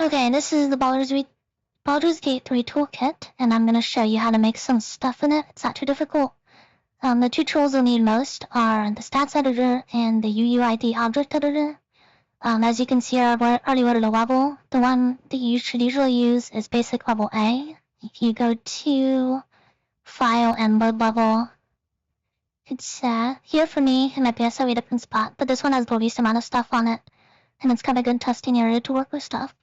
Okay, this is the Baldur's Gate 3 Toolkit, and I'm going to show you how to make some stuff in it. It's not too difficult. The two tools you'll need most are the stats editor and the UUID object editor. As you can see, I've already loaded a level. The one that you should usually use is basic level A. If you go to File and Load Level, it's here for me. It might be a slightly different spot, but this one has the least amount of stuff on it, and it's kind of a good testing area to work with stuff.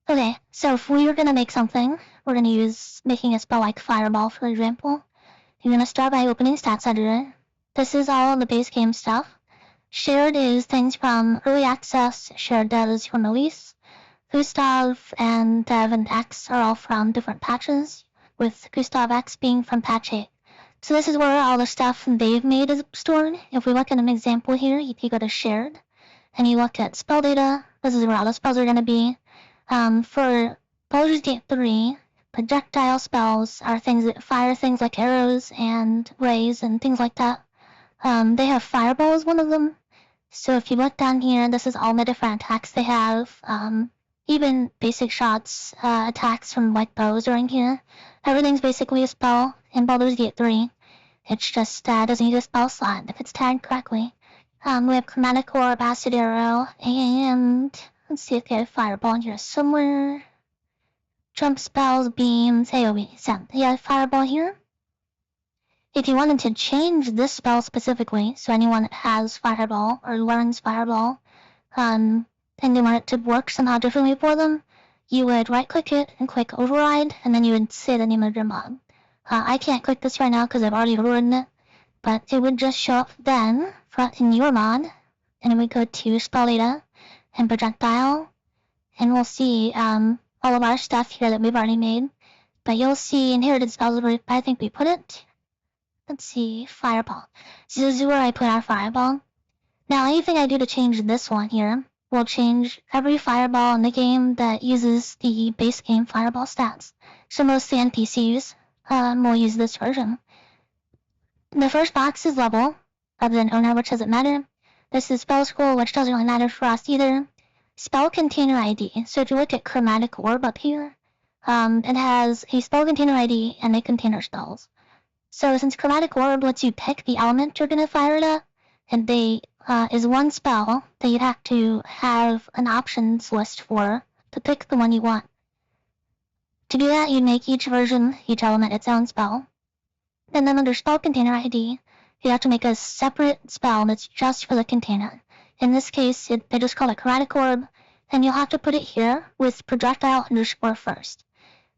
Okay, so if we are going to make something, we're going to use making a spell like Fireball, for example. You're going to start by opening Stats Editor. This is all the base game stuff. Shared is things from Early Access, Shared does from Release. Gustav and Dev and X are all from different patches, with Gustav X being from patch 8. So this is where all the stuff they've made is stored. If we look at an example here, if you go to Shared, and you look at Spell Data, this is where all the spells are going to be. For Baldur's Gate 3, projectile spells are things that fire things like arrows and rays and things like that. They have Fireball as one of them. So if you look down here, this is all the different attacks they have. Even basic shots, attacks from like bows are in here. Everything's basically a spell in Baldur's Gate 3. It's just doesn't use a spell slot if it's tagged correctly. We have Chromatic Orb, Acid Arrow, and let's see if they have Fireball in here somewhere. Jump spells, beams, AoE, sound. Yeah, Fireball here. If you wanted to change this spell specifically, so anyone that has Fireball or learns Fireball, and you want it to work somehow differently for them, you would right-click it and click Override, and then you would say the name of your mod. I can't click this right now because I've already overridden it, but it would just show up then in your mod, and it would go to Spell Data and Projectile, and we'll see all of our stuff here that we've already made. But you'll see Inherited Spells where I think we put it. Let's see, Fireball. So this is where I put our Fireball. Now anything I do to change this one here will change every Fireball in the game that uses the base game Fireball stats. So mostly NPCs will use this version. The first box is level, other than owner, which doesn't matter. This is Spell Scroll, which doesn't really matter for us either. Spell Container ID. So if you look at Chromatic Orb up here, it has a Spell Container ID and a Container Spells. So since Chromatic Orb lets you pick the element you're going to fire it at, and they is one spell that you'd have to have an options list for to pick the one you want. To do that, you'd make each version, each element, its own spell. And then under Spell Container ID, you have to make a separate spell that's just for the container. In this case, they just call it Chromatic Orb, and you'll have to put it here with projectile underscore first.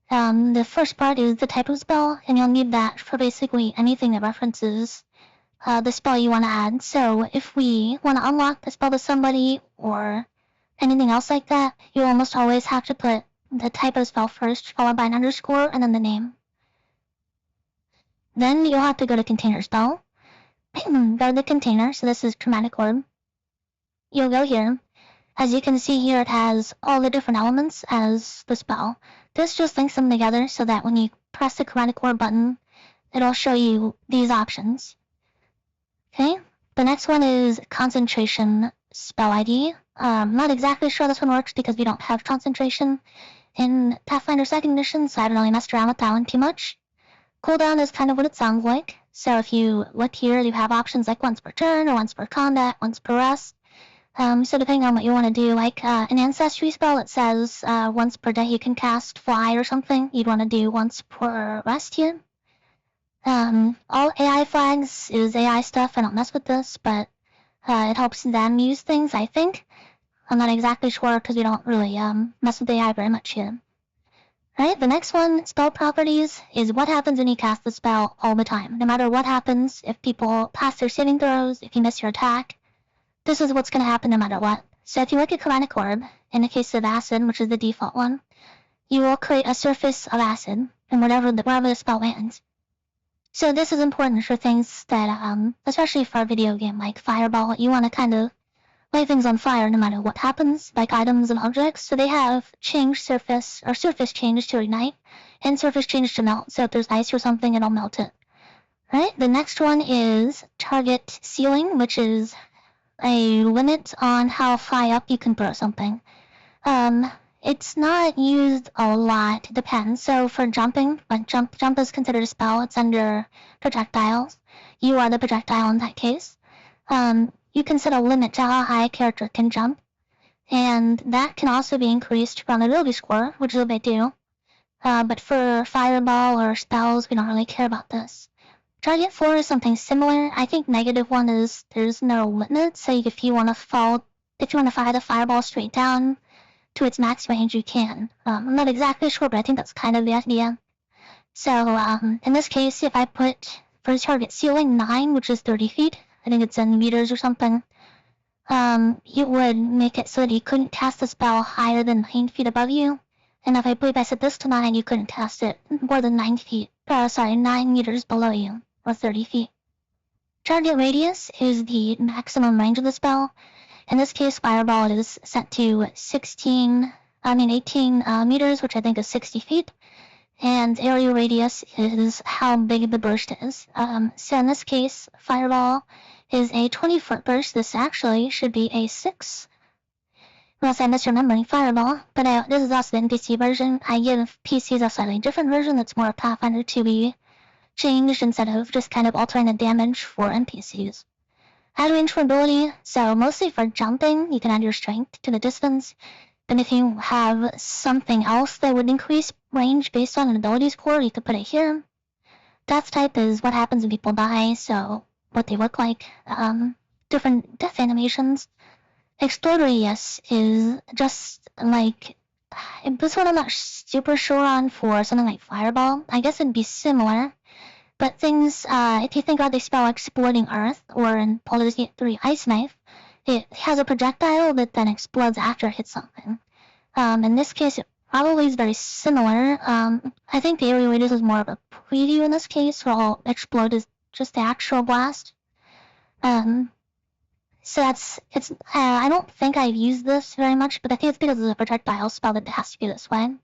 The first part is the type of spell, and you'll need that for basically anything that references the spell you want to add. So if we want to unlock the spell to somebody or anything else like that, you almost always have to put the type of spell first, followed by an underscore, and then the name. Then you'll have to go to Container Spell. Go to the container, so this is Chromatic Orb. You'll go here. As you can see here, it has all the different elements as the spell. This just links them together so that when you press the Chromatic Orb button, it'll show you these options. Okay, the next one is Concentration Spell ID. Not exactly sure this one works because we don't have concentration in Pathfinder 2nd Edition, so I haven't really messed around with that one too much. Cooldown is kind of what it sounds like. So if you look here, you have options like once per turn, or once per combat, once per rest. So depending on what you want to do, like an Ancestry spell that says once per day you can cast Fly or something, you'd want to do once per rest here. All AI flags is AI stuff. I don't mess with this, but it helps them use things, I think. I'm not exactly sure because we don't really mess with AI very much here. Right, the next one, Spell Properties, is what happens when you cast the spell all the time. No matter what happens, if people pass their saving throws, if you miss your attack, this is what's going to happen no matter what. So if you look at Chromatic Orb, in the case of Acid, which is the default one, you will create a surface of acid, and wherever the spell lands. So this is important for things that, especially for a video game like Fireball, you want to kind of light things on fire no matter what happens, like items and objects. So they have change surface, or surface change to ignite, and surface change to melt. So if there's ice or something, it'll melt it. Right, the next one is Target Ceiling, which is a limit on how high up you can throw something. It's not used a lot. It depends. So for jumping, but jump is considered a spell. It's under projectiles. You are the projectile in that case. You can set a limit to how high a character can jump, and that can also be increased from the ability score, which is what they do. But for fireball or spells, we don't really care about this. Target 4 is something similar. I think -1 is there's no limit. So if you want to fire the fireball straight down to its max range, you can. I'm not exactly sure, but I think that's kind of the idea. So in this case, if I put for target ceiling 9, which is 30 feet, I think it's in meters or something, it would make it so that you couldn't cast the spell higher than 9 feet above you. And if I set this to 9, you couldn't cast it more than 9 meters below you, or 30 feet. Target radius is the maximum range of the spell. In this case, fireball is set to 18 meters, which I think is 60 feet. And area radius is how big the burst is. So in this case, fireball is a 20-foot burst. This actually should be a 6. Unless I'm misremembering fireball, but this is also the NPC version. I give PCs a slightly different version that's more Pathfinder to be changed instead of just kind of altering the damage for NPCs. Add range for ability, so mostly for jumping, you can add your strength to the distance. Then if you have something else that would increase range based on an ability score, you could put it here. Death type is what happens when people die, so what they look like. Different death animations. Explode radius is just like, this one I'm not super sure on for something like fireball. I guess it'd be similar. But things, if you think about the spell Exploding Earth, or in Baldur's Gate 3 Ice Knife, it has a projectile that then explodes after it hits something. In this case, it probably is very similar. I think the area radius is more of a preview in this case, while Explode is just the actual blast. So I don't think I've used this very much, but I think it's because it's a projectile spell that it has to be this way.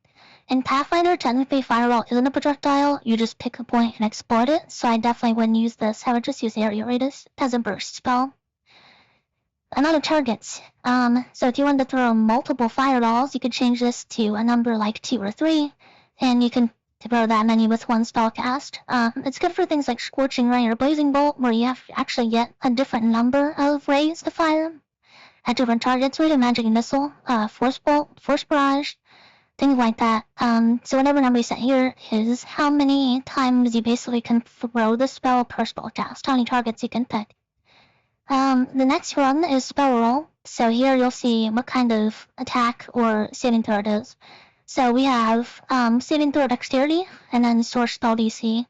In Pathfinder, technically Fireball isn't a projectile, you just pick a point and explode it, so I definitely wouldn't use this. I would just use area radius as a burst spell. Amount of targets. So if you wanted to throw multiple fireballs, you could change this to a number like 2 or 3, and you can throw that many with one spell cast. It's good for things like Scorching Ray or Blazing Bolt, where you have to actually get a different number of rays to fire at different targets, with a Magic Missile, Force Bolt, Force Barrage, things like that. So whatever number you set here is how many times you basically can throw the spell per spell cast, how many targets you can pick. The next one is spell roll. So here you'll see what kind of attack or saving throw it is. So we have saving throw dexterity and then source spell DC.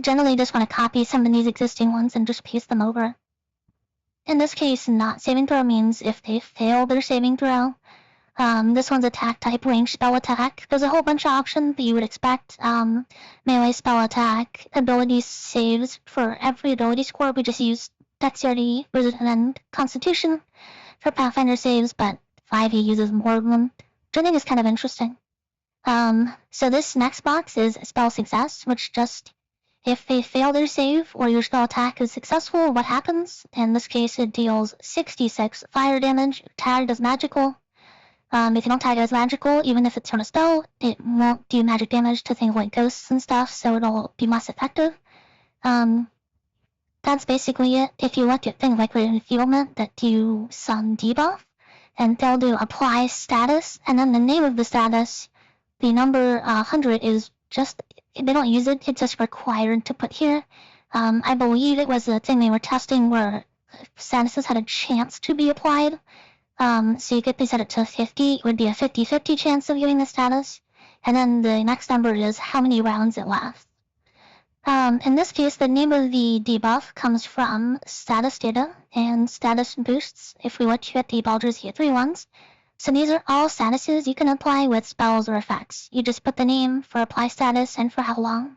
Generally, you just want to copy some of these existing ones and just paste them over. In this case, not saving throw means if they fail their saving throw. This one's attack type, range spell attack. There's a whole bunch of options that you would expect. Melee spell attack, ability saves for every ability score. We just use dexterity, wisdom, and constitution for Pathfinder saves, but 5e uses more of them, which I think is kind of interesting. So this next box is spell success, which just, if they fail their save or your spell attack is successful, what happens? In this case, it deals 66 fire damage, tagged as magical. If you don't tag it as magical, even if it's on a spell, it won't do magic damage to things like ghosts and stuff, so it'll be less effective. That's basically it. If you look at things like Revealment that do some debuff, and they'll do apply status, and then the name of the status, the number 100 is just, they don't use it, it's just required to put here. I believe it was a thing they were testing where statuses had a chance to be applied. So you could set it to 50, it would be a 50-50 chance of getting the status. And then the next number is how many rounds it lasts. In this case, the name of the debuff comes from status data and status boosts, if we look at the Baldur's Gate 3 ones. So these are all statuses you can apply with spells or effects. You just put the name for apply status and for how long.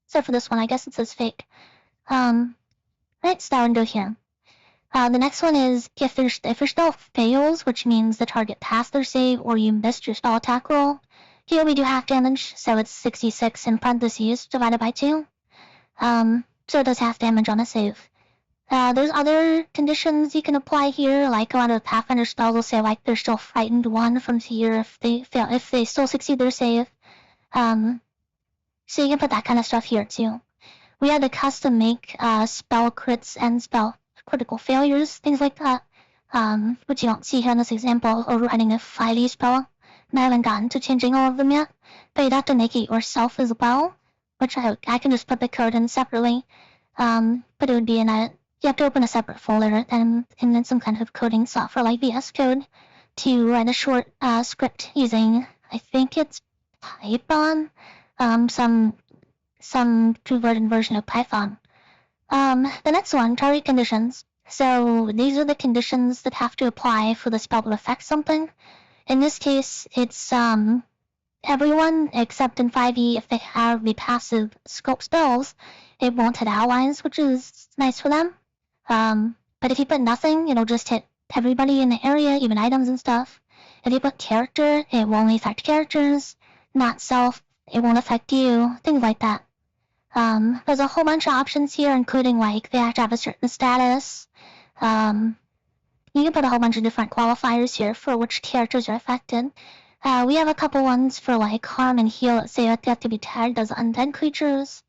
So for this one, I guess it says fake. Right, so that would go here. The next one is if your spell fails, which means the target passed their save or you missed your spell attack roll. Here we do half damage, so it's 66 in parentheses divided by 2. So it does half damage on a save. There's other conditions you can apply here, like a lot of Pathfinder spells will say like they're still frightened one from fear if they fail, if they still succeed their save. So you can put that kind of stuff here too. We had to custom make spell crits and spell critical failures, things like that. Which you don't see here in this example, overriding a 5e spell. And I haven't gotten to changing all of them yet, but you'd have to make it yourself as well, which I can just put the code in separately. But it would be in a, you have to open a separate folder and in some kind of coding software like VS Code to write a short script using, I think it's Python, some converted version of Python. The next one, target conditions. So these are the conditions that have to apply for the spell to affect something. In this case, it's everyone except in 5e, if they have the passive scope spells, it won't hit allies, which is nice for them. But if you put nothing, it'll just hit everybody in the area, even items and stuff. If you put character, it will only affect characters, not self, it won't affect you, things like that. There's a whole bunch of options here, including like they have to have a certain status. You can put a whole bunch of different qualifiers here for which characters are affected. We have a couple ones for like harm and heal. Let's say they have to be tagged as undead creatures.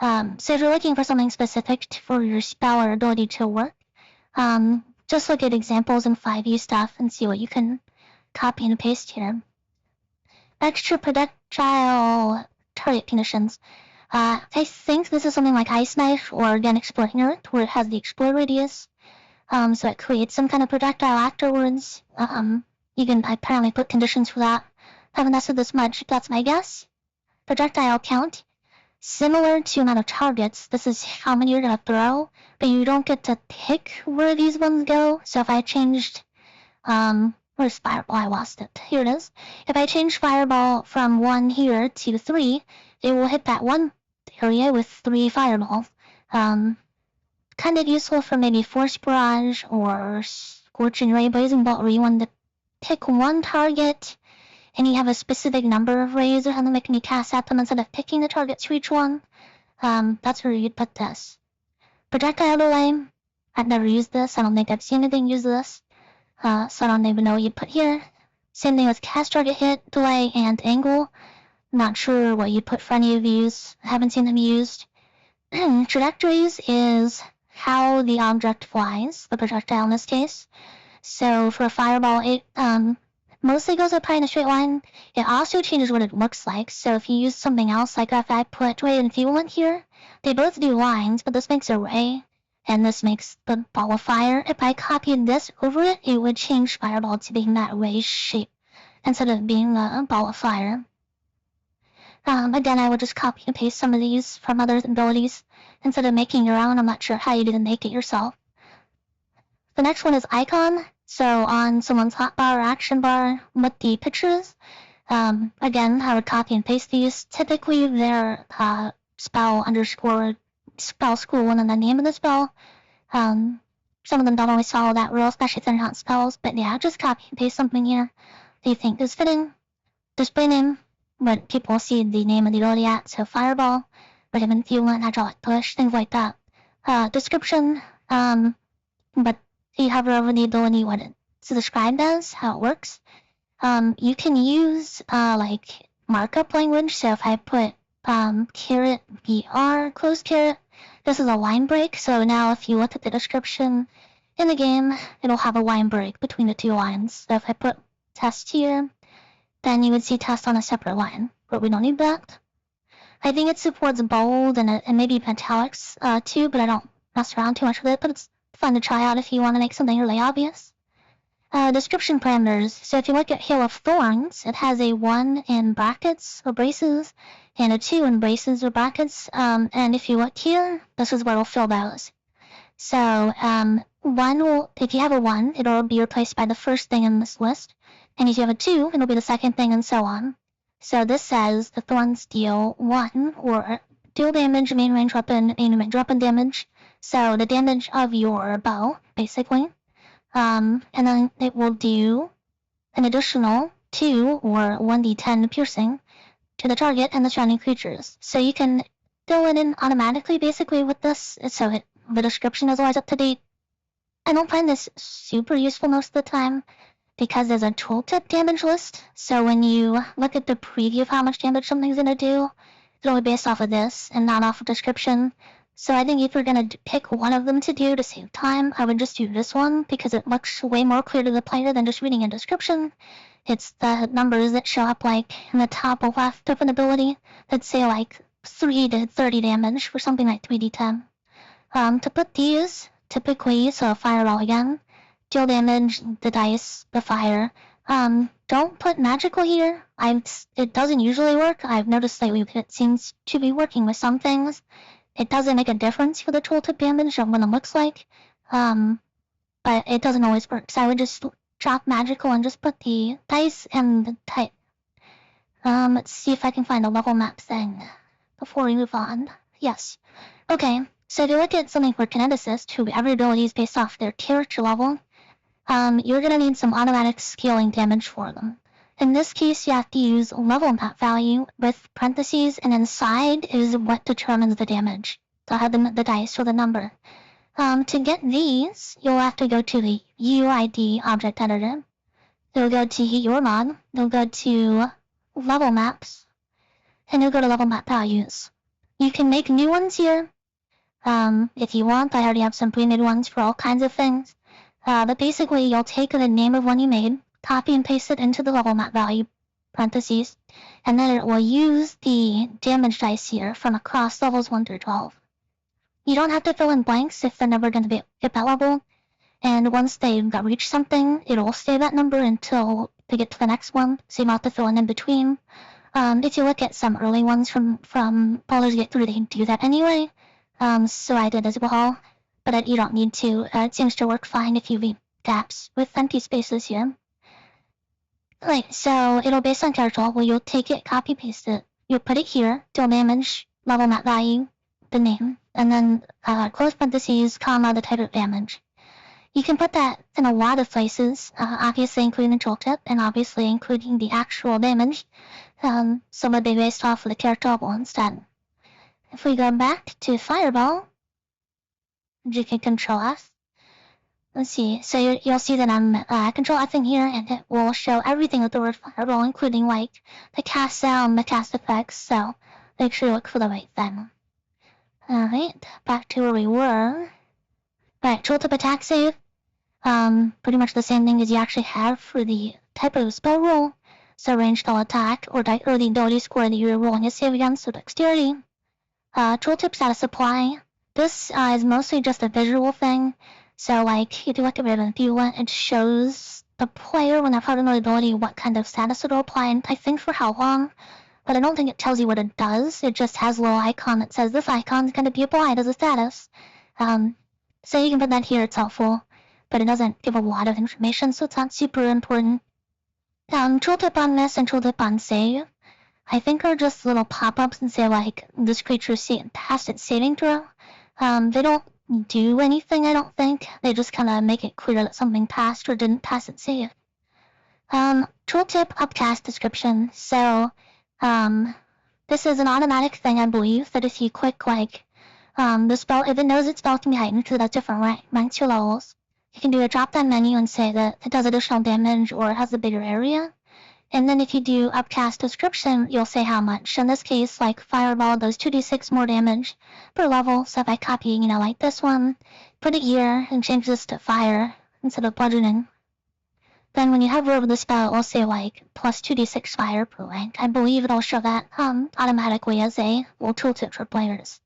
So if you're looking for something specific for your spell or ability to work, just look at examples in 5e stuff and see what you can copy and paste here. Extra projectile target conditions. I think this is something like Ice Knife or again Exploring Earth, where it has the explode radius. So it creates some kind of projectile afterwards. You can apparently put conditions for that. Haven't tested this much, that's my guess. Projectile count. Similar to amount of targets, this is how many you're gonna throw, but you don't get to pick where these ones go. So if I changed, where's Fireball? I lost it. Here it is. If I change Fireball from 1 here to 3, it will hit that one area with 3 fireballs. Kind of useful for maybe Force Barrage or Scorching Ray, Blazing Bolt, where you want to pick one target and you have a specific number of rays or something that can be cast at them instead of picking the targets for each one. That's where you'd put this. Projectile delay. I've never used this. I don't think I've seen anything use this. So I don't even know what you'd put here. Same thing with cast target hit, delay, and angle. Not sure what you'd put for any of these. I haven't seen them used. Trajectories is how the object flies, the projectile in this case. So for a fireball, it mostly goes up high in a straight line. It also changes what it looks like. So if you use something else, like if I put ray and fuel here, they both do lines, but this makes a ray, and this makes the ball of fire. If I copied this over it, it would change fireball to being that ray shape instead of being a ball of fire. Again, I would just copy and paste some of these from other abilities instead of making your own. I'm not sure how you didn't make it yourself. The next one is icon. So on someone's hotbar or action bar with the pictures, again, I would copy and paste these. Typically, they're spell school and then the name of the spell. Some of them don't always follow that rule, especially if they're not spells. But yeah, just copy and paste something here that you think is fitting. Display name, what people see the name of the ability at. So fireball, vitamin fuelant, hydraulic push, things like that. Description, but you hover over the ability, what it's described as, how it works. You can use like markup language. So if I put caret BR close caret, this is a line break. So now if you look at the description in the game, it'll have a line break between the two lines. So if I put test here, then you would see test on a separate line, but we don't need that. I think it supports bold and maybe italics too, but I don't mess around too much with it, but it's fun to try out if you want to make something really obvious. Description parameters. So if you look at Hail of Thorns, it has a 1 in brackets or braces and a 2 in braces or brackets. And if you look here, this is where it'll fill those. So 1 will, if you have a 1, it'll be replaced by the first thing in this list. And if you have a 2, it'll be the second thing and so on. So this says the thorns deal 1 or deal damage, main range weapon, weapon damage. So the damage of your bow, basically. And then it will do an additional 2 or 1d10 piercing to the target and the surrounding creatures. So you can fill it in automatically, basically, with this. So it the description is always up to date. I don't find this super useful most of the time because there's a tooltip damage list. So when you look at the preview of how much damage something's gonna do, it's only based off of this and not off of description. So I think if you're gonna pick one of them to do to save time, I would just do this one because it looks way more clear to the player than just reading a description. It's the numbers that show up like in the top left of an ability that say like 3 to 30 damage for something like 3d10. To put these, typically, so fireball again, deal damage, the dice, the fire. Don't put magical here. It doesn't usually work. I've noticed lately that it seems to be working with some things. It doesn't make a difference for the tooltip damage of what it looks like. But it doesn't always work. So I would just drop magical and just put the dice and the type. Let's see if I can find a level map thing before we move on. Yes. Okay, so to look at something for kineticists, who every ability is based off their character level, you're gonna need some automatic scaling damage for them. In this case, you have to use level map value with parentheses, and inside is what determines the damage. So I have the dice or the number. To get these, you'll have to go to the UID object editor. You'll go to your mod. You'll go to level maps, and you'll go to level map values. You can make new ones here. If you want, I already have some pre-made ones for all kinds of things. But basically, you'll take the name of one you made, copy and paste it into the level map value, parentheses, and then it will use the damage dice here from across levels 1 through 12. You don't have to fill in blanks if they're never going to be at that level, and once they reach something, it'll stay that number until they get to the next one, so you don't have to fill in between. If you look at some early ones from Baldur's Gate 3, they do that anyway, so I did as well, but you don't need to. It seems to work fine if you leave gaps with empty spaces here. Right, so it'll based on character level. You'll take it, copy, paste it. You'll put it here, deal damage, level map value, the name, and then close parentheses, comma, the type of damage. You can put that in a lot of places, obviously including the tooltip, and obviously including the actual damage. Some would be based off of the character level instead. If we go back to Fireball, you can control F. Let's see, so you'll see that I'm control F in here, and it will show everything with the word Fireball, including like the cast sound, the cast effects, so make sure you look for the right thing. Alright, back to where we were. Right, tooltip attack save. Pretty much the same thing as you actually have for the type of spell roll. So ranged spell attack, or the ability score that you're rolling a save against, so dexterity. Tooltip status supply. This is mostly just a visual thing. So like, if you look at it in view, it shows the player when they're part of an ability what kind of status it'll apply, and I think for how long. But I don't think it tells you what it does. It just has a little icon that says this icon is going to be applied as a status. So you can put that here, it's helpful. But it doesn't give a lot of information, so it's not super important. Tooltip on miss and tooltip on save, I think are just little pop-ups and say like, this creature passed its saving throw. They don't do anything, I don't think. They just kind of make it clear that something passed or didn't pass its save. Tooltip upcast description. So, this is an automatic thing, I believe, that if you click like, the spell, if it knows its spell can be heightened because that's different ranks your levels, you can do a drop-down menu and say that it does additional damage or it has a bigger area. And then if you do upcast description, you'll say how much. In this case, like Fireball does 2d6 more damage per level. So if I copy, like this one, put it here and change this to fire instead of bludgeoning, then when you hover over the spell, it will say like plus 2d6 fire per rank. I believe it'll show that automatically as a little tooltip for players.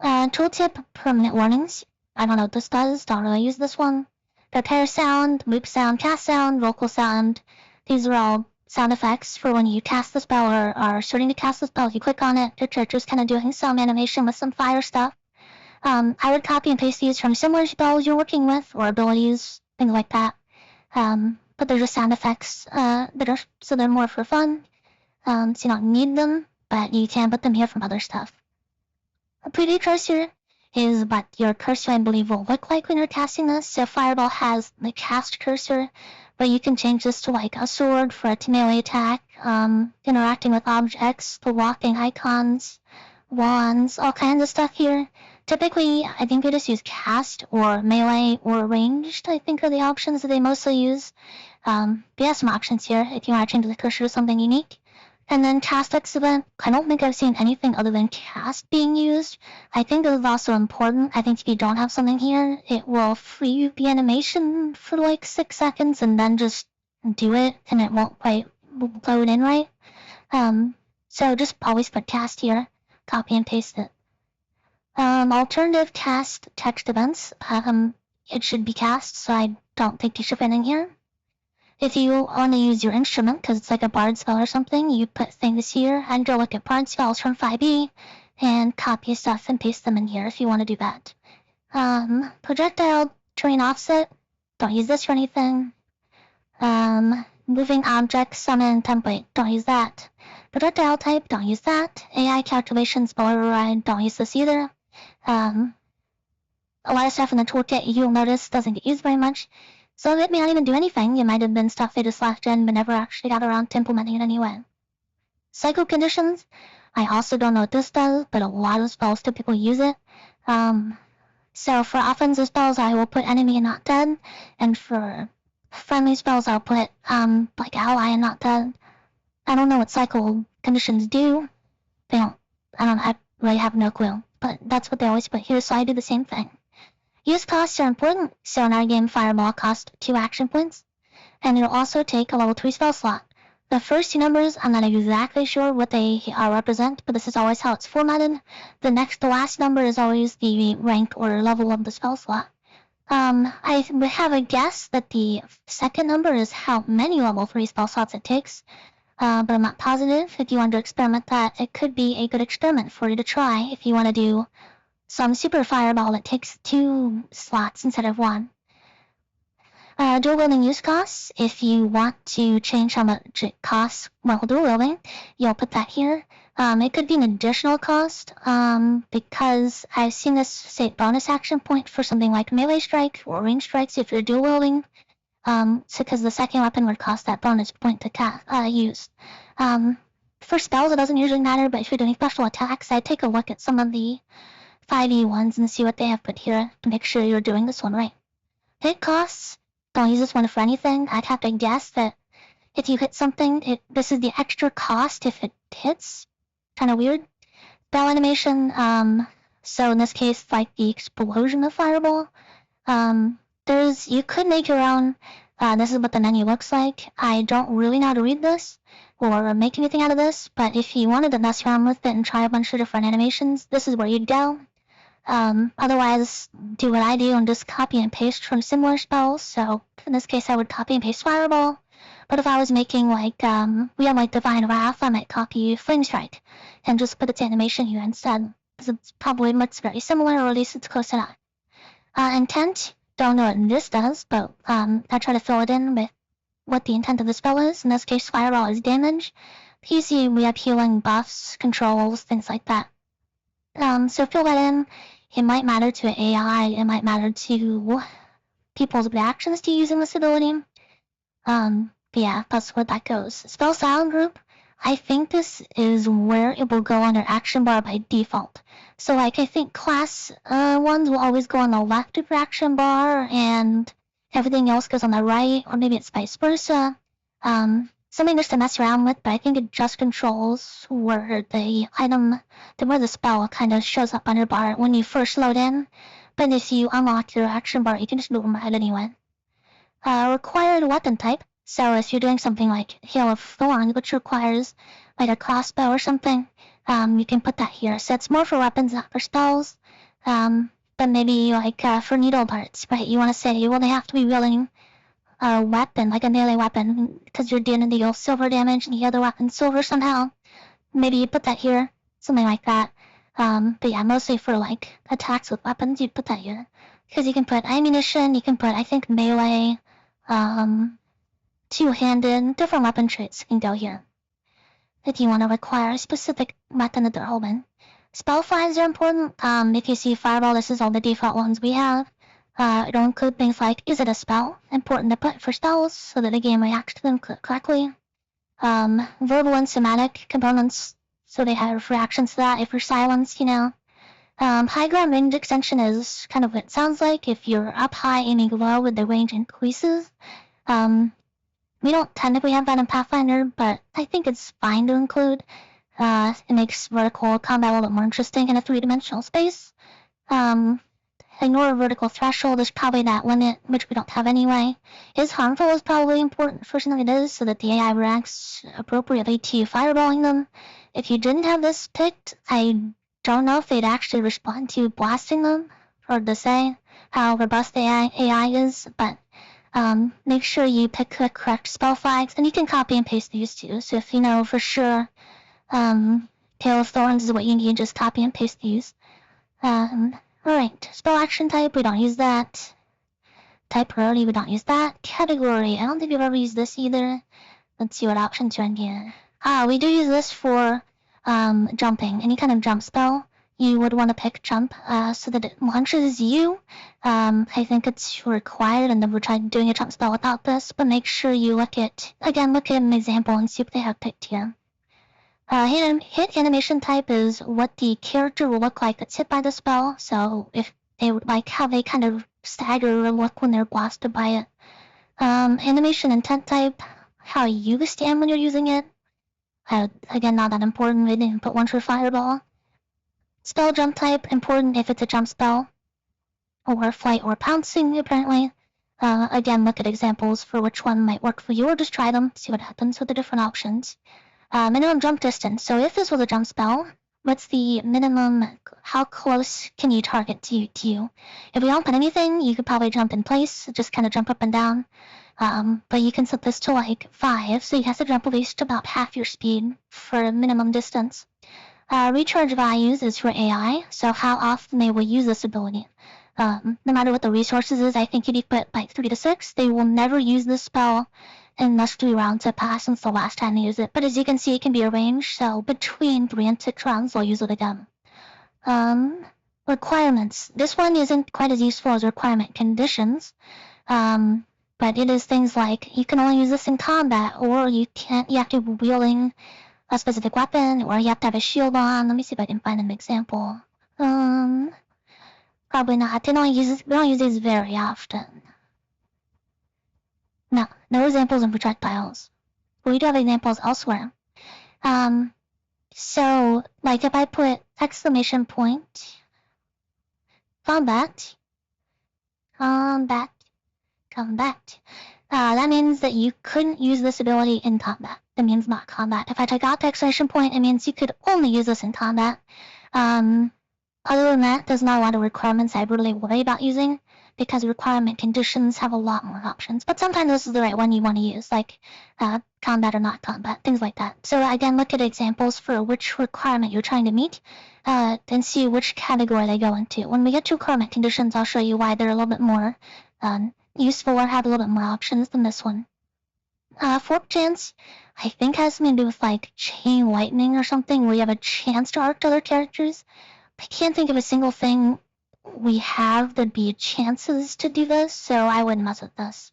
Tooltip permanent warnings. I don't know what this does, don't really use this one. Prepare sound, loop sound, cast sound, vocal sound. These are all sound effects for when you cast the spell or are starting to cast the spell. If you click on it, your character's kind of doing some animation with some fire stuff. I would copy and paste these from similar spells you're working with or abilities, things like that. But they're just sound effects so they're more for fun. So you don't need them, but you can put them here from other stuff. A preview cursor is what your cursor, I believe, will look like when you're casting this. So Fireball has the cast cursor, but you can change this to like a sword for a melee attack, interacting with objects, the walking icons, wands, all kinds of stuff here. Typically, I think they just use cast or melee or ranged, I think are the options that they mostly use. But yeah, some options here if you want to change the cursor to something unique. And then cast X event, I don't think I've seen anything other than cast being used. I think this is also important. I think if you don't have something here, it will free you the animation for like 6 seconds and then just do it and it won't quite load in right. So just always put cast here, copy and paste it. Alternative cast text events, it should be cast, so I don't think you should fit in here. If you want to use your instrument, because it's like a bard spell or something, you put things here and go look at bard spells from 5e and copy stuff and paste them in here if you want to do that. Projectile terrain offset, don't use this for anything. Moving object summon template, don't use that. Projectile type, don't use that. AI calculation spell override, don't use this either. A lot of stuff in the toolkit you'll notice doesn't get used very much. So it may not even do anything. It might have been stuff they just left in but never actually got around to implementing it anyway. Cycle conditions, I also don't know what this does, but a lot of spells typically use it. So for offensive spells, I will put enemy and not dead, and for friendly spells, I'll put like ally and not dead. I don't know what cycle conditions do. I really have no clue, but that's what they always put here, so I do the same thing. Use costs are important, so in our game Fireball costs 2 action points, and it'll also take a level 3 spell slot. The first 2 numbers, I'm not exactly sure what they represent, but this is always how it's formatted. The last number is always the rank or level of the spell slot. I would have a guess that the second number is how many level 3 spell slots it takes, but I'm not positive. If you want to experiment that, it could be a good experiment for you to try if you want to do some super fireball that takes 2 slots instead of 1. Dual wielding use costs. If you want to change how much it costs while dual wielding, you'll put that here. It could be an additional cost, because I've seen this say bonus action point for something like melee strike or range strikes if you're dual wielding. So because the second weapon would cost that bonus point to use. For spells, it doesn't usually matter, but if you're doing special attacks, I'd take a look at some of the 5e ones and see what they have put here to make sure you're doing this one right. Hit costs, don't use this one for anything. I'd have to guess that if you hit something, this is the extra cost if it hits. Kind of weird. Spell animation, so in this case, like the explosion of fireball. You could make your own. This is what the menu looks like. I don't really know how to read this or make anything out of this, but if you wanted to mess around with it and try a bunch of different animations, this is where you'd go. Otherwise, do what I do and just copy and paste from similar spells. So in this case, I would copy and paste Fireball. But if I was making like, we have like Divine Wrath, I might copy Flame Strike and just put its animation here instead. Because it's probably much very similar, or at least it's close enough. Intent, don't know what this does, but I try to fill it in with what the intent of the spell is. In this case, Fireball is damage. PC, we have healing, buffs, controls, things like that. So fill that in. It might matter to AI, it might matter to people's reactions to using this ability. But yeah, that's where that goes. Spell style group, I think this is where it will go under action bar by default. So like I think class ones will always go on the left of your action bar and everything else goes on the right, or maybe it's vice versa. Something just to mess around with, but I think it just controls where the item, where the spell kind of shows up on your bar when you first load in. But if you unlock your action bar, you can just move them ahead anyway. Required weapon type. So if you're doing something like Hail of Thorns, which requires like a crossbow or something, you can put that here. So it's more for weapons, not for spells. But maybe like for needle darts, right? You want to say, well, they have to be wielding a weapon, like a melee weapon, because you're going to deal silver damage and the other weapon silver somehow. Maybe you put that here, something like that. But yeah, mostly for like attacks with weapons, you'd put that here. Because you can put ammunition, you can put, I think, melee, two-handed, different weapon traits can go here. If you want to require a specific weapon that they're holding. Spell flags are important. If you see Fireball, this is all the default ones we have. It'll include things like, is it a spell? Important to put for spells so that the game reacts to them correctly. Verbal and somatic components, so they have reactions to that. If you're silenced, High ground range extension is kind of what it sounds like. If you're up high aiming low with the range increases. We don't technically have that in Pathfinder, but I think it's fine to include. It makes vertical combat a little bit more interesting in a three-dimensional space. Ignore vertical threshold is probably that limit, which we don't have anyway. Is harmful is probably important for something it is, so that the AI reacts appropriately to fireballing them. If you didn't have this picked, I don't know if they'd actually respond to blasting them, or to say how robust the AI is, but make sure you pick the correct spell flags, and you can copy and paste these too. So if you know for sure Tail of Thorns is what you need, just copy and paste these. Alright, spell action type, we don't use that. Type priority, we don't use that. Category, I don't think we've ever used this either. Let's see what options are in here. We do use this for jumping. Any kind of jump spell, you would want to pick jump so that it launches you. I think it's required. I've never tried doing a jump spell without this, but make sure you look at an example and see what they have picked here. Hit animation type is what the character will look like that's hit by the spell, so if they would like how they kind of stagger or look when they're blasted by it. Animation intent type, how you stand when you're using it. Again, not that important, we didn't put one for fireball. Spell jump type, important if it's a jump spell. Or flight or pouncing, apparently. Again, look at examples for which one might work for you, or just try them, see what happens with the different options. Minimum jump distance. So if this was a jump spell, what's the minimum, how close can you target to you? If we don't put anything, you could probably jump in place, just kind of jump up and down. But you can set this to like 5, so you have to jump at least about half your speed for minimum distance. Recharge values is for AI, so how often they will use this ability. No matter what the resources is, I think you'd put like 3 to 6. They will never use this spell unless 3 rounds have passed since the last time they use it. But as you can see, it can be arranged, so between 3 and 6 rounds, they'll use it again. Requirements. This one isn't quite as useful as requirement conditions, but it is things like you can only use this in combat, or you have to be wielding a specific weapon, or you have to have a shield on. Let me see if I can find an example. Probably not. We don't use these very often. No examples in projectiles. But we do have examples elsewhere. So, like if I put exclamation point, combat, that means that you couldn't use this ability in combat. That means not combat. If I take out the exclamation point, it means you could only use this in combat. Other than that, there's not a lot of requirements I really worry about using, because requirement conditions have a lot more options. But sometimes this is the right one you want to use, like combat or not combat, things like that. So again, look at examples for which requirement you're trying to meet, and see which category they go into. When we get to requirement conditions, I'll show you why they're a little bit more useful or have a little bit more options than this one. Fork chance, I think has something to do with like chain lightning or something, where you have a chance to arc to other characters. I can't think of a single thing we have that'd be chances to do this, so I wouldn't mess with this.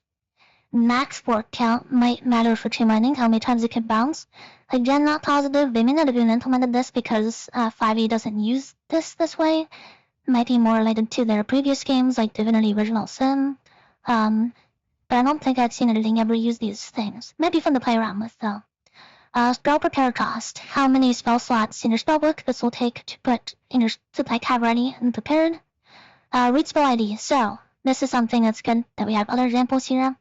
Max fork count might matter for chain lightning, how many times it can bounce. Again, not positive. They may not have even implemented this because 5e doesn't use this way. It might be more related to their previous games like Divinity Original Sin. But I don't think I've seen anything ever use these things. Might be fun to play around with though. Spell prepare cost. How many spell slots in your spellbook this will take to put in your have ready and prepared. Read spell ID. So this is something that's good that we have other examples here.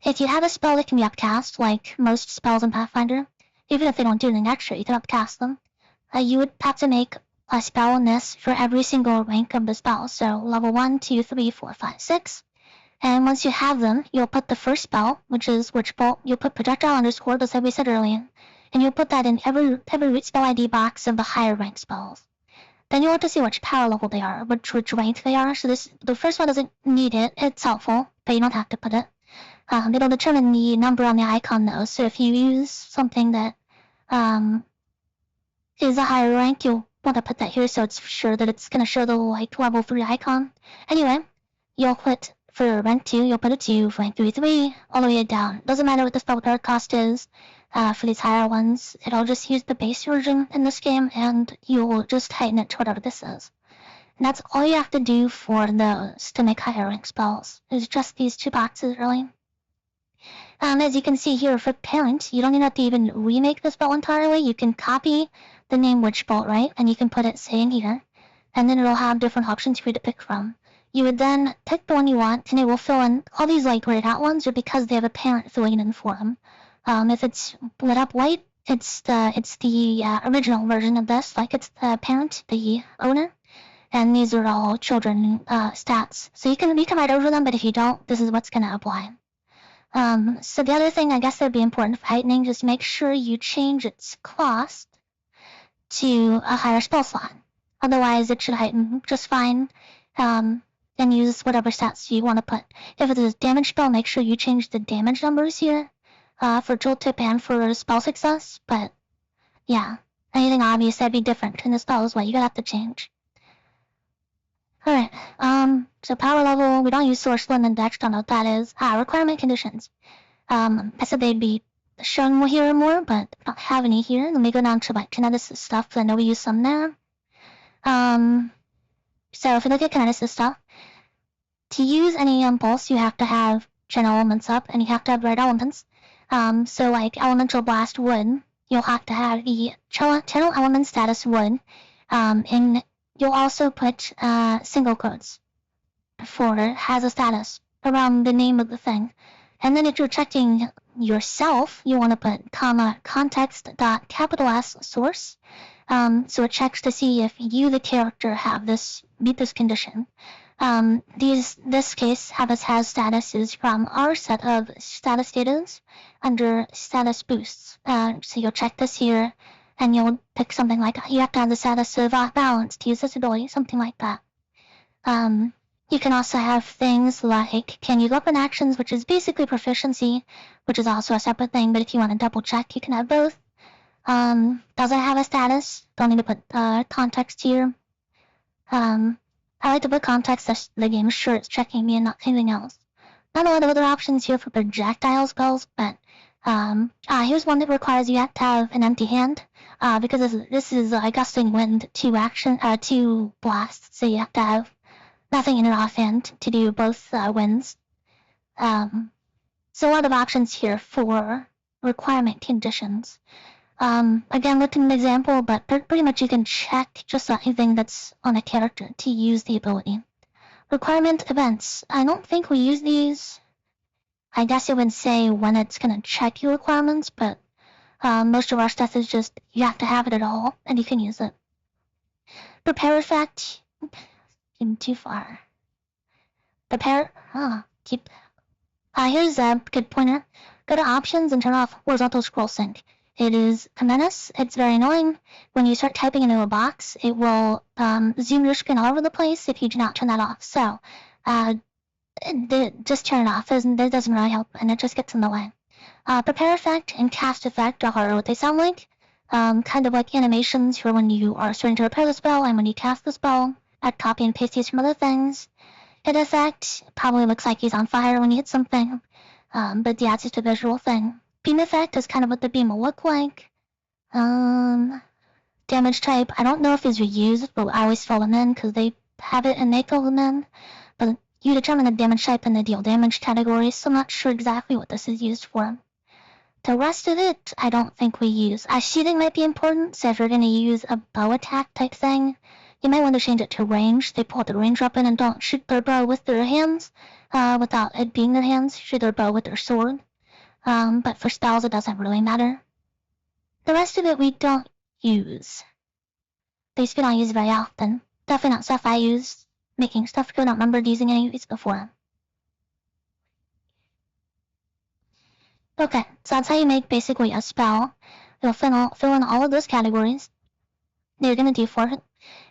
If you have a spell that can be upcast, like most spells in Pathfinder, even if they don't do anything extra, you can upcast them. You would have to make a spell in this for every single rank of the spell. So level 1, 2, 3, 4, 5, 6. And once you have them, you'll put the first spell, which is Witch Bolt. You'll put projectile underscore, just like we said earlier. And you'll put that in every root spell ID box of the higher rank spells. Then you'll have to see which power level they are, which rank they are. So the first one doesn't need it. It's helpful, but you don't have to put it. It'll determine the number on the icon though. So if you use something that is a higher rank, you'll want to put that here so it's sure that it's going to show the level 3 icon. Anyway, you'll put for rank 2, you'll put a 2, rank 3, 3, all the way down. Doesn't matter what the spell repair cost is. For these higher ones, it'll just use the base version in this game, and you'll just tighten it to whatever this is. And that's all you have to do for those to make higher rank spells. It's just these two boxes, really. As you can see here for parent, you don't even have to even remake the spell entirely. You can copy the name Witch Bolt, right? And you can put it, say, in here. And then it'll have different options for you to pick from. You would then pick the one you want, and it will fill in all these like grayed out ones are because they have a parent filling in for them. If it's lit up white, it's the original version of this, like it's the parent, the owner. And these are all children stats. So you can write over them, but if you don't, this is what's gonna apply. So the other thing I guess that'd be important for heightening, just make sure you change its cost to a higher spell slot. Otherwise, it should heighten just fine. And use whatever stats you want to put. If it's a damage spell, make sure you change the damage numbers here for tooltip and for spell success. But yeah, anything obvious that'd be different in the spell is what you gotta have to change. Alright, so power level, we don't use source one and dex, don't know what that is. Requirement conditions. I said they'd be shown here more, but I don't have any here. Let me go down to like kineticist stuff, because I know we use some there. So if you look at kineticist stuff, to use any impulse, you have to have general elements up, and you have to have red elements. So like elemental blast wood, you'll have to have the channel element status wood, and you'll also put single quotes for has a status around the name of the thing. And then if you're checking yourself, you want to put comma context dot capital S source. So it checks to see if you, the character, meet this condition. This case, has status is from our set of status datas under status boosts. So you'll check this here, and you'll pick something like you have to have the status of off balance to use this ability, something like that. You can also have things like can you go up in actions, which is basically proficiency, which is also a separate thing. But if you want to double check, you can have both. Does it have a status? Don't need to put context here. I like to put context that the game is sure it's checking me and not anything else. Not a lot of other options here for projectile spells, but here's one that requires you have to have an empty hand, because this is a gusting wind, two blasts, so you have to have nothing in your offhand to do both winds. So a lot of options here for requirement conditions. Again, look at an example, but pretty much you can check just anything that's on a character to use the ability. Requirement events. I don't think we use these. I guess it would say when it's going to check your requirements, but most of our stuff is just you have to have it at all, and you can use it. Prepare effect. Getting too far. Prepare. Here's a good pointer. Go to options and turn off horizontal scroll sync. It is a menace. It's very annoying. When you start typing into a box, it will zoom your screen all over the place if you do not turn that off. So just turn it off. It doesn't really help, and it just gets in the way. Prepare effect and cast effect are what they sound like. Kind of like animations for when you are starting to prepare the spell and when you cast the spell. I'd copy and paste these from other things. Hit effect probably looks like he's on fire when you hit something. But yeah, it's just a visual thing. Beam effect is kind of what the beam will look like. Damage type, I don't know if these are used, but I always fill them in because they have it and they fill them in. But you determine the damage type in the deal damage category, so I'm not sure exactly what this is used for. The rest of it, I don't think we use. Shooting might be important, so if you're going to use a bow attack type thing, you might want to change it to range. They pull the range up in and don't shoot their bow with their hands, without it being their hands, shoot their bow with their sword. But for spells, it doesn't really matter. The rest of it we don't use. At least we don't use very often. Definitely not stuff I use. Making stuff because I don't remember using any of these before. Okay, so that's how you make basically a spell. You'll fill in all of those categories that you're going to do for it.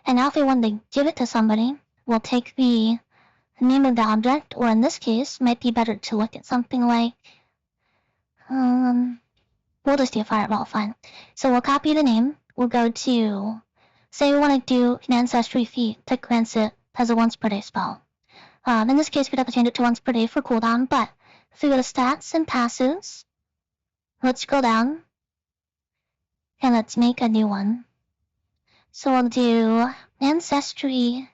And now if we want to give it to somebody, we'll take the name of the object, or in this case, might be better to look at something like we'll just do a fireball, fine. So we'll copy the name. We'll go to, say we want to do an ancestry feat to grant it as a once per day spell. In this case, we'd have to change it to once per day for cooldown, but if we go to stats and passives, let's go down, and let's make a new one. So we'll do ancestry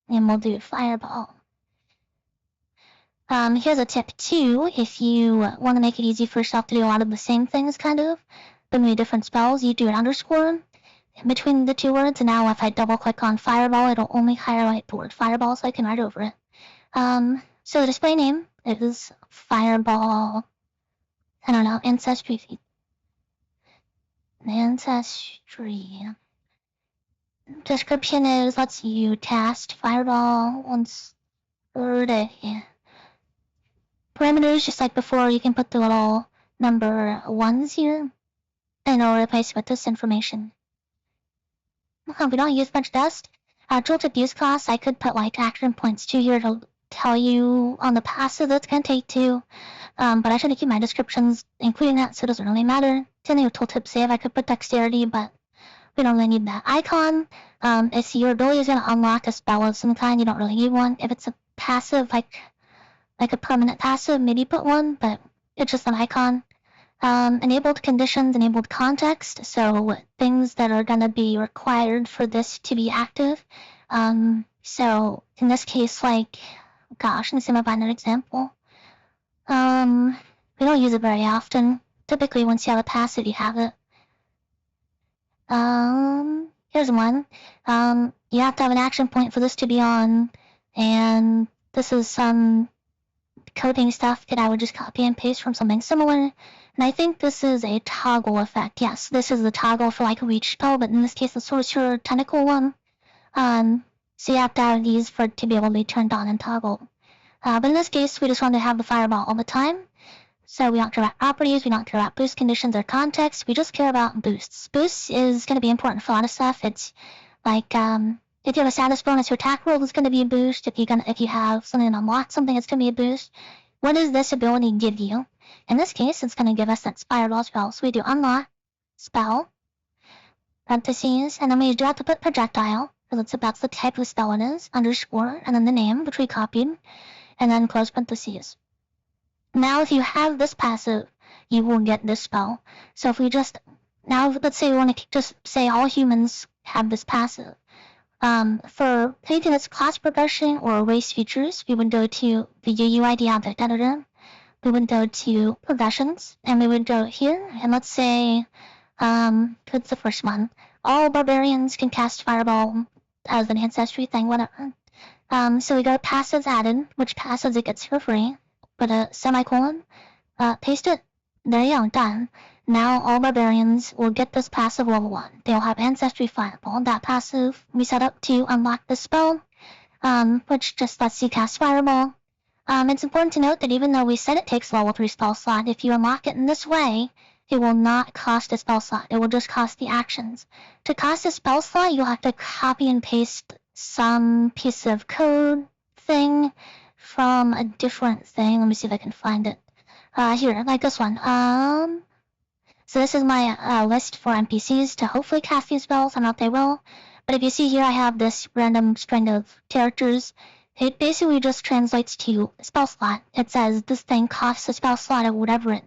and we'll do Fireball. Here's a tip too, if you want to make it easy for yourself to do a lot of the same things, kind of, but maybe different spells, you do an underscore in between the two words, and now if I double click on Fireball, it'll only highlight the word Fireball, so I can write over it. So the display name is Fireball, I don't know, Ancestry. Description is, let's you cast Fireball once per day. Parameters, just like before, you can put the little number 1s here, and it'll replace with this information. We don't use much dust. Toolkit use class, I could put like action points too here to tell you on the passive that's gonna take to, but I should keep my descriptions including that, so it doesn't really matter. Same with tooltip save, I could put dexterity, but we don't really need that. Icon, if your ability is gonna unlock a spell of some kind, you don't really need one. If it's a passive, like a permanent passive, maybe put one, but it's just an icon. Enabled conditions, enabled context, so things that are gonna be required for this to be active. So in this case, like, gosh, let me see if I find an example. We don't use it very often. Typically, once you have a passive, you have it. Here's one. You have to have an action point for this to be on, and this is some coding stuff that I would just copy and paste from something similar. And I think this is a toggle effect. Yes, this is the toggle for like a reach spell, but in this case, the sorcerer tentacle one. So you have to have these for it to be able to be turned on and toggled. But in this case, we just want to have the fireball all the time. So we don't care about properties, we don't care about boost conditions or context, we just care about boosts. Boosts is going to be important for a lot of stuff. It's like, if you have a status bonus, your attack roll is going to be a boost. If you have something unlocked, something, it's going to be a boost. What does this ability give you? In this case, it's going to give us that fireball spell. So we do unlock, spell, parentheses, and then we do have to put projectile, because that's the type of spell it is, underscore, and then the name, which we copied, and then close parentheses. Now, if you have this passive, you will get this spell. So if we just, now let's say we want to just say all humans have this passive. For anything that's class progression or race features, we would go to the UUID object editor. We would go to progressions, and we would go here, and let's say, what's the first one? All barbarians can cast fireball as an ancestry thing, whatever. So we go passives added, which passives it gets for free. Put a semicolon, paste it. There you go, done. Now all barbarians will get this passive level 1. They'll have Ancestry Fireball. That passive we set up to unlock the spell, which just lets you cast Fireball. It's important to note that even though we said it takes a level 3 spell slot, if you unlock it in this way, it will not cost a spell slot. It will just cost the actions. To cost a spell slot, you'll have to copy and paste some piece of code thing from a different thing. Let me see if I can find it. Here, like this one. So this is my list for NPCs to hopefully cast these spells. I don't know if they will. But if you see here, I have this random string of characters. It basically just translates to spell slot. It says this thing costs a spell slot of whatever it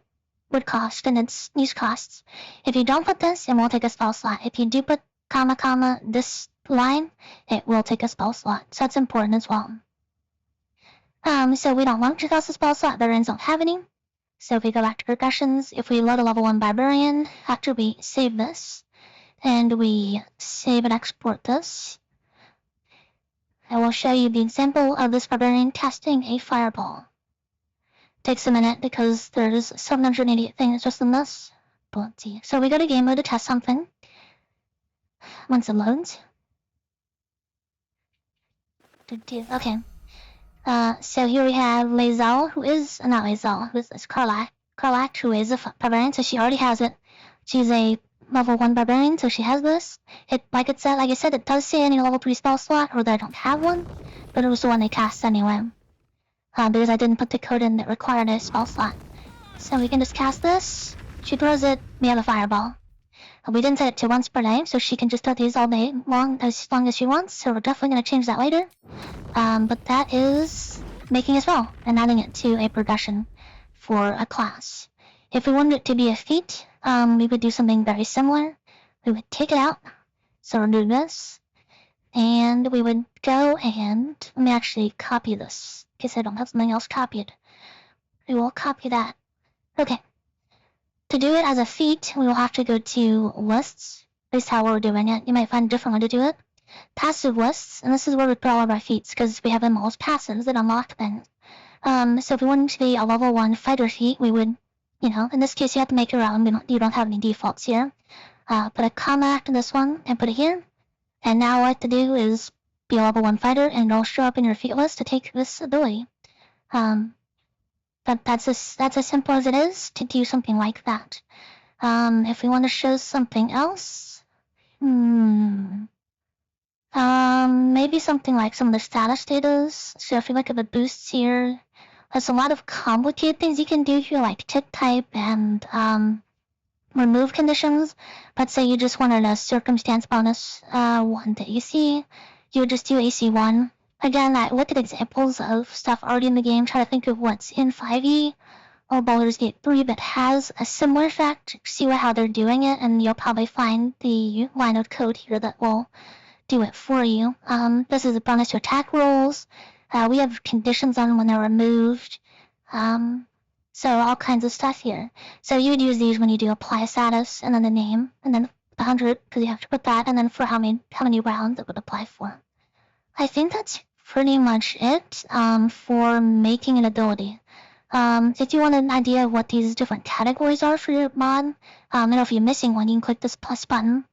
would cost, and it's these costs. If you don't put this, it won't take a spell slot. If you do put comma, comma, this line, it will take a spell slot. So that's important as well. So we don't want to cost a spell slot. Barbarians don't have any. So if we go back to progressions, if we load a level 1 barbarian, after we save this, and we save and export this, I will show you the example of this barbarian casting a fireball. Takes a minute because there's 788 things just in this. But let's see. So we go to game mode to test something. Once it loads. Okay. So here we have Lae'zel, who is Karlach. Karlach, who is a barbarian, so she already has it. She's a level 1 barbarian, so she has this. Like I said, it does say any level 3 spell slot, or that I don't have one, but it was the one they cast anyway. Because I didn't put the code in that required a spell slot. So we can just cast this. She throws it, we have a fireball. We didn't set it to once per day, so she can just throw these all day long as she wants, so we're definitely going to change that later. But that is making a spell and adding it to a progression for a class. If we wanted it to be a feat, we would do something very similar. We would take it out, so we'll do this, and we would go and let me actually copy this in case I don't have something else copied. We will copy that. Okay. To do it as a feat, we will have to go to lists. This is how we're doing it. You might find a different way to do it. Passive lists, and this is where we put all of our feats because we have them all as passives that unlock things. So if we wanted to be a level 1 fighter feat, we would, in this case you have to make your own. You don't have any defaults here. Put a comma after this one and put it here. And now all I have to do is be a level 1 fighter and it'll show up in your feat list to take this ability. But that's as simple as it is to do something like that. If we want to show something else, maybe something like some of the status data. So if you look at the boosts here, there's a lot of complicated things you can do here, like tick type and remove conditions. Let's say you just wanted a circumstance bonus 1 to AC, you would just do AC1. Again, I look at examples of stuff already in the game, try to think of what's in 5e or Baldur's Gate 3 that has a similar effect, see how they're doing it, and you'll probably find the line of code here that will do it for you. This is a bonus to attack rolls. We have conditions on when they're removed. So all kinds of stuff here. So you would use these when you do apply status, and then the name, and then 100, because you have to put that, and then for how many rounds it would apply for. I think that's pretty much it for making an ability. If you want an idea of what these different categories are for your mod, and if you're missing one, you can click this plus button.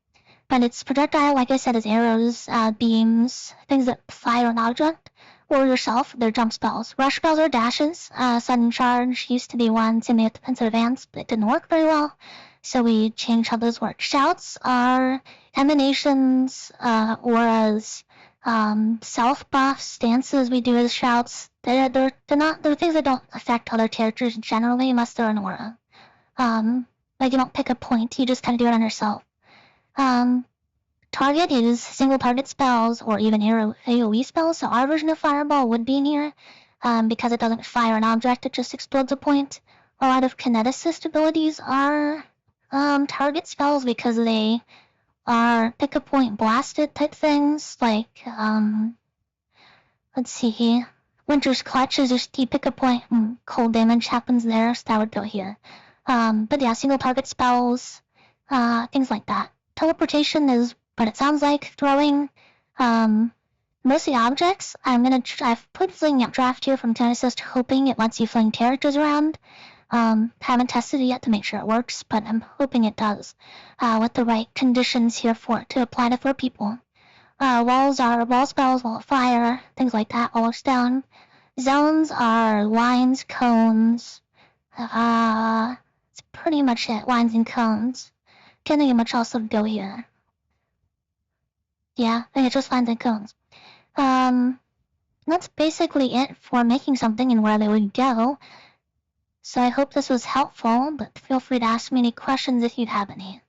But it's projectile, like I said, is arrows, beams, things that fire an object, or yourself, they're jump spells. Rush spells are dashes. Sudden charge used to be one, same with defensive advance, but it didn't work very well, so we changed how those work. Shouts are emanations, auras, self buffs, stances we do as shouts. They're things that don't affect other characters generally unless they're an aura. Like you don't pick a point, you just kind of do it on yourself. Target is single target spells or even AoE spells, so our version of Fireball would be in here because it doesn't fire an object, it just explodes a point. A lot of kineticist abilities are target spells because they are pick a point blasted type things, like let's see here. Winter's Clutch is just you pick a point and cold damage happens there, so that would go here. But yeah, single target spells, things like that. Teleportation is what it sounds like. Throwing, mostly objects. I've put fling out draft here from Genesis, hoping it lets you fling characters around. Haven't tested it yet to make sure it works, but I'm hoping it does. With the right conditions here for it to apply to 4 people. Walls are wall spells, wall of fire, things like that, wall of stone. Zones are lines, cones. It's pretty much it, lines and cones. Can't think of much else to go here. Yeah, I think it's just lines and cones. That's basically it for making something and where they would go. So I hope this was helpful, but feel free to ask me any questions if you have any.